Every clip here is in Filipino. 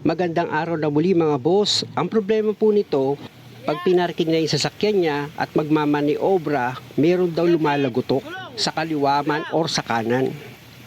Magandang araw na muli mga boss. Ang problema po nito, pag pinarking na yung sasakyan niya at magmamaniobra, meron daw lumalagotok sa kaliwa man or sa kanan.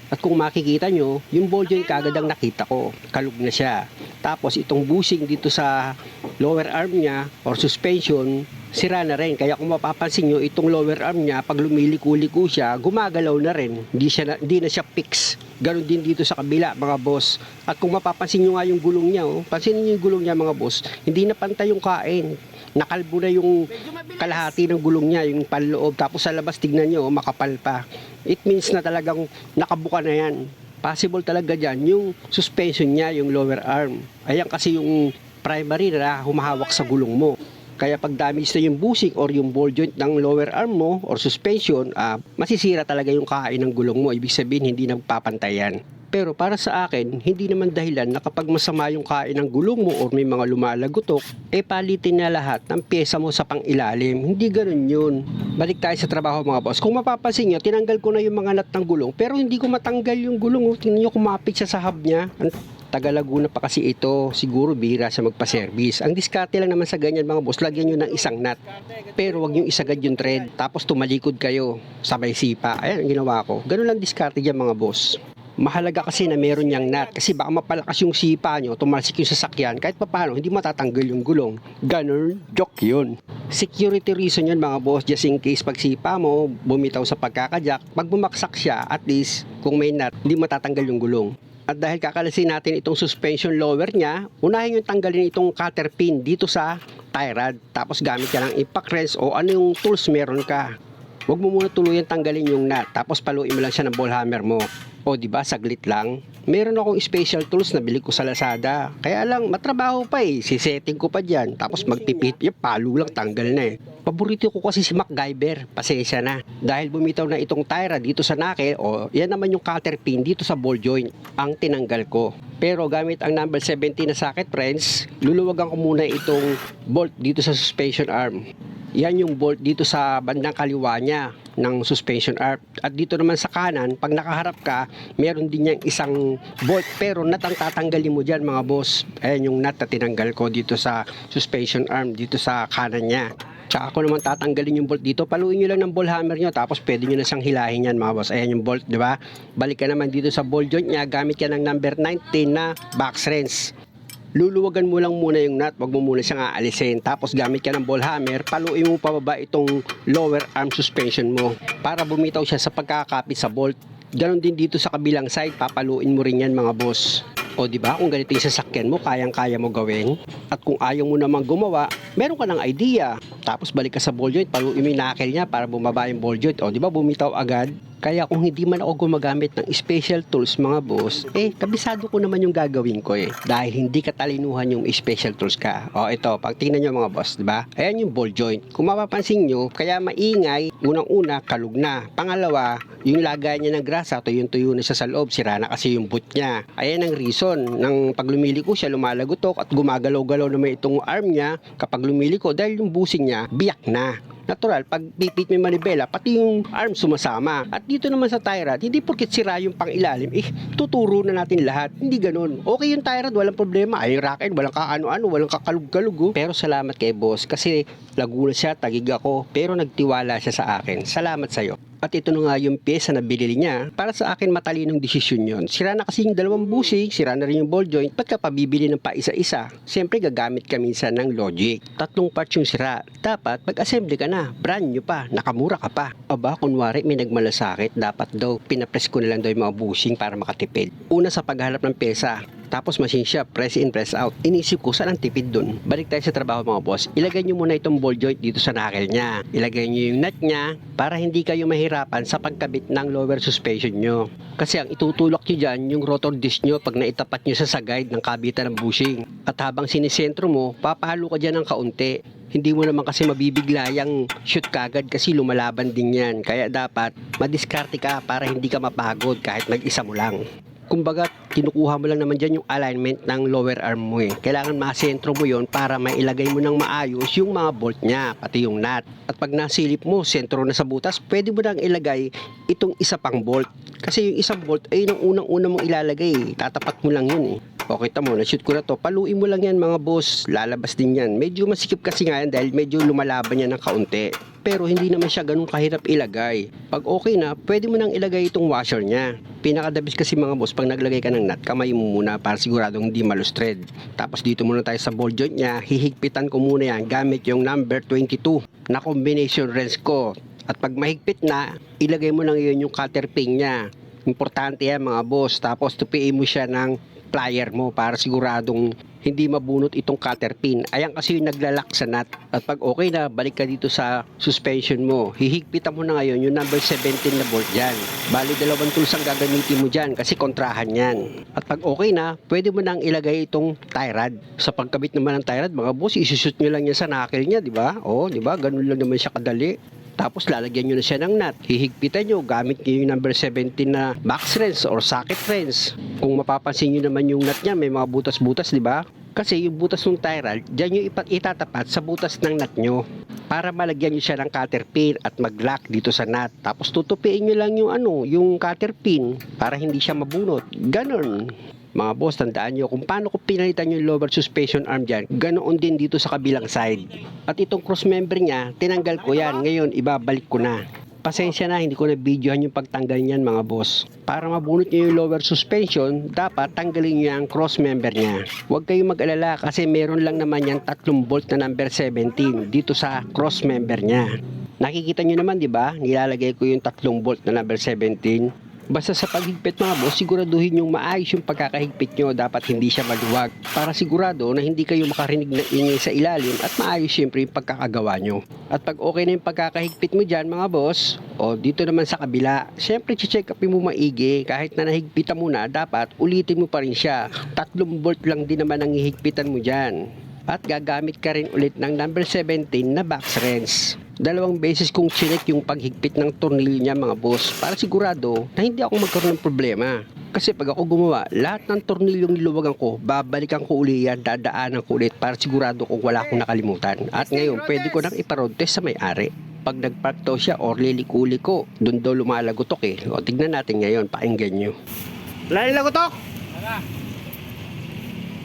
At kung makikita nyo, yung ball joint kagad ang nakita ko, kalug na siya. Tapos itong bushing dito sa lower arm niya or suspension, sira na rin. Kaya kung mapapansin nyo, itong lower arm niya, pag lumiliko-liko siya, gumagalaw na rin. Hindi na siya fix. Ganon din dito sa kabila mga boss. At kung mapapansin nyo nga yung gulong niya, pansinin nyo yung gulong niya mga boss, hindi na pantay yung kain. Nakalbo na yung kalahati ng gulong niya, yung panloob. Tapos sa labas tignan nyo, makapal pa. It means na talagang nakabuka na yan. Possible talaga dyan yung suspension niya, yung lower arm. Ayan kasi yung primary na humahawak sa gulong mo. Kaya pag damage na yung bushing or yung ball joint ng lower arm mo or suspension, masisira talaga yung kain ng gulong mo. Ibig sabihin, hindi nagpapantayan. Pero para sa akin, hindi naman dahilan na kapag masama yung kain ng gulong mo or may mga lumalagotok, palitin na lahat ng pyesa mo sa pangilalim. Hindi ganun yun. Balik tayo sa trabaho mga boss. Kung mapapansin nyo, tinanggal ko na yung mga nut ng gulong, pero hindi ko matanggal yung gulong. Tingnan nyo, kumapit siya sa hub niya. Taga Laguna pa kasi ito, siguro bihira siya magpa-service. Ang diskarte lang naman sa ganyan mga boss, lagyan nyo ng isang nut. Pero wag nyo isagad yung thread, tapos tumalikod kayo, sabay sipa. Ayan ang ginawa ko. Ganun lang diskarte dyan mga boss. Mahalaga kasi na meron niyang nut, kasi baka mapalakas yung sipa nyo, tumalsik yung sasakyan, kahit papano, hindi matatanggal yung gulong. Ganun, joke yun. Security reason yun mga boss, just in case pag sipa mo, bumitaw sa pagkakajak, pag bumaksak siya, at least, kung may nut, hindi matatanggal yung gulong. At dahil kakalasin natin itong suspension lower niya, unahin yung tanggalin itong cutter pin dito sa tie rod. Tapos gamit ka ng impact wrench o ano yung tools meron ka. Huwag mo muna tuluyan tanggalin yung nut. Tapos paluin mo lang siya ng ball hammer mo. O diba, saglit lang. Meron akong special tools na bili ko sa Lazada. Kaya lang, matrabaho pa sisetting ko pa dyan. Tapos magpipit, palo lang, tanggal na Paborito ko kasi si MacGyver. Pasensya na. Dahil bumitaw na itong tire dito sa knuckle, yan naman yung cutter pin dito sa ball joint. Ang tinanggal ko. Pero gamit ang number 17 na socket friends, luluwagan ko muna itong bolt dito sa suspension arm. Yan yung bolt dito sa bandang kaliwa niya ng suspension arm. At dito naman sa kanan, pag nakaharap ka, meron din yung isang bolt. Pero nut ang tatanggalin mo dyan mga boss. Ayan yung nut na tinanggal ko dito sa suspension arm, dito sa kanan niya. Tsaka ako naman tatanggalin yung bolt dito. Paluin nyo lang ng ball hammer nyo, tapos pwede nyo na siyang hilahin yan mga boss. Ayan yung bolt, di ba? Balik ka naman dito sa ball joint niya, gamit ka ng number 19 na box wrench. Luluwagan mo lang muna yung nut, wag mo muna siyang aalisin. Tapos gamit ka ng ball hammer, paluin mo pababa itong lower arm suspension mo para bumitaw siya sa pagkakapit sa bolt. Ganon din dito sa kabilang side, papaluin mo rin yan mga boss. O diba, kung ganito yung sasakyan mo, kayang-kaya mo gawin. At kung ayaw mo namang gumawa, meron ka ng idea. Tapos balik ka sa ball joint, paluin mo yung knuckle niya para bumaba yung ball joint. O diba, bumitaw agad. Kaya kung hindi man ako gumagamit ng special tools mga boss, kabisado ko naman yung gagawin ko Dahil hindi katalinuhan yung special tools ka. O ito, pag tingnan nyo mga boss, diba? Ayan yung ball joint. Kung mapapansin nyo, kaya maingay, unang-una, kalug na. Pangalawa, yung lagay niya ng grasa, tuyo na siya sa loob, sira na kasi yung boot niya. Ayan ang reason, ng pag lumiliko siya, lumalagotok at gumagalaw-galaw naman itong arm niya kapag lumiliko dahil yung busing niya, biyak na. Natural, pag pipit may manibela, pati yung arm sumasama. At dito naman sa tie rod, hindi porket sira yung pangilalim, tuturo na natin lahat. Hindi ganun. Okay yung tie rod, walang problema. Ay, yung racket, walang kaano-ano, walang kakalug-kalug. Pero salamat kay boss, kasi Laguna siya, tagig ako, pero nagtiwala siya sa akin. Salamat sa'yo. At ito na nga yung pyesa na binili niya. Para sa akin, matalinong desisyon yon. Sira na kasi yung dalawang bushing, sira na rin yung ball joint. Ba't ka pa bibili ng pa isa-isa? Siyempre, gagamit ka minsan ng logic. 3 parts yung sira. Dapat, pag-assembly ka na, brand new pa, nakamura ka pa. Aba, kunwari may nagmalasakit, dapat daw, pinapress ko na lang daw yung mga bushing para makatipid. Una sa paghanap ng pyesa. Tapos machine shop, press in, press out. Inisip ko, saan ang tipid dun? Balik tayo sa trabaho mga boss. Ilagay nyo muna itong ball joint dito sa knuckle niya. Ilagay nyo yung nut niya para hindi kayo mahirapan sa pagkabit ng lower suspension nyo. Kasi ang itutulak nyo dyan, yung rotor disc nyo pag naitapat nyo sa guide ng kabitan ng bushing. At habang sinisentro mo, papahalo ka dyan ng kaunti. Hindi mo naman kasi mabibigla yung shoot kagad kasi lumalaban din yan. Kaya dapat madiskarte ka para hindi ka mapagod kahit mag-isa mo lang. Kumbaga, kinukuha mo lang naman dyan yung alignment ng lower arm mo eh. Kailangan masentro mo yon para mailagay mo ng maayos yung mga bolt niya, pati yung nut. At pag nasilip mo, sentro na sa butas, pwede mo nang ilagay itong isa pang bolt. Kasi yung isang bolt ay yung unang-una mong ilalagay. Tatapat mo lang yun eh. O kita mo, na-shoot ko na to. Paluin mo lang yan mga boss. Lalabas din yan. Medyo masikip kasi nga yan dahil medyo lumalaban yan ng kaunti. Pero hindi naman siya ganun kahirap ilagay. Pag okay na, pwede mo nang ilagay itong washer niya. Pinakadabis kasi mga boss, pag naglagay ka ng nut, kamay mo muna para siguradong hindi malustred. Tapos dito muna tayo sa ball joint niya. Hihigpitan ko muna yan gamit yung number 22 na combination wrench ko. At pag mahigpit na, ilagay mo lang yun yung cutter pin niya. Importante yan mga boss. Tapos tupiin mo siya ng plier mo para siguradong hindi mabunot itong cutter pin. Ayan kasi yung naglalak sa nut. At pag okay na, balik ka dito sa suspension mo. Hihigpitan mo na ngayon yung number 17 na bolt dyan. Bali, dalawang tools ang gagamitin mo dyan kasi kontrahan yan. At pag okay na, pwede mo nang ilagay itong tie rod. Sa pagkabit naman ng tie rod, mga boss, isushoot nyo lang yan sa knuckle niya, di ba? O, di ba? Ganun lang naman siya kadali. Tapos lalagyan nyo na siya ng nut. Hihigpitan nyo, gamit nyo yung number 17 na box wrench or socket wrench. Kung mapapansin nyo naman yung nut niya, may mga butas-butas, di ba? Kasi yung butas ng tie rod, dyan nyo itatapat sa butas ng nut nyo para malagyan nyo siya ng cutter pin at mag-lock dito sa nut. Tapos tutupiin nyo lang yung cutter pin para hindi siya mabunot. Ganon. Mga boss, tandaan nyo kung paano ko pinalitan yung lower suspension arm dyan, ganoon din dito sa kabilang side. At itong cross member niya, tinanggal ko yan. Ngayon, ibabalik ko na. Pasensya na, hindi ko na videohan yung pagtanggal niyan mga boss. Para mabunot nyo yung lower suspension, dapat tanggalin nyo yung cross member niya. Huwag kayong mag-alala kasi meron lang naman yan 3 bolt na number 17 dito sa cross member niya. Nakikita nyo naman, di ba? Nilalagay ko yung 3 bolt na number 17. Basta sa paghigpit mga boss, siguraduhin yung maayos yung pagkakahigpit nyo. Dapat hindi siya maluwag para sigurado na hindi kayo makarinig ng ingay sa ilalim at maayos syempre yung pagkakagawa nyo. At pag okay na yung pagkakahigpit mo dyan mga boss, o dito naman sa kabila, syempre check up mo maigi. Kahit na nahigpitan mo na, dapat ulitin mo pa rin siya. 3 bolt lang din naman ang hihigpitan mo dyan. At gagamit ka rin ulit ng number 17 na box wrench. 2 beses kong chinek yung paghigpit ng tornilyo niya mga boss para sigurado na hindi ako magkaroon ng problema. Kasi pag ako gumawa, lahat ng tornilyong niluwagan ko, babalikan ko uli yan, dadaanan ko ulit para sigurado kung wala akong nakalimutan. At ngayon, pwede ko nang ipa-road test sa may-ari. Pag nag-park daw siya or liliko-liko, doon daw lumalagotok eh. O tignan natin ngayon, pakinggan nyo. Lalagotok!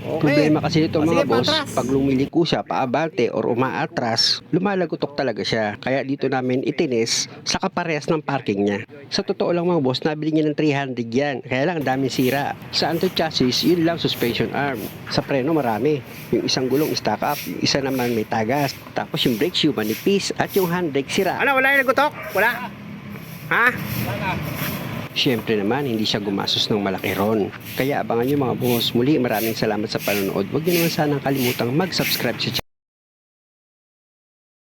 Okay. Problema kasi nito mga Sige, boss, patras. pag lumiliko siya paabante or umaatras, lumalagotok talaga siya. Kaya dito namin itinis sa kaparehas ng parking niya. Sa totoo lang mga boss, nabili niya ng 300 yan. Kaya lang ang daming sira. Sa anti-chassis, yun lang suspension arm. Sa preno marami. Yung isang gulong stack up, yung isa naman may tagas. Tapos yung brake shoe manipis at yung handbrake sira. Ano, wala yung nagotok? Wala? Ha? Siyempre naman, hindi siya gumasos ng malaki ron. Kaya abangan nyo mga boss. Muli, maraming salamat sa panonood. Huwag nyo naman sanang kalimutang mag-subscribe sa channel.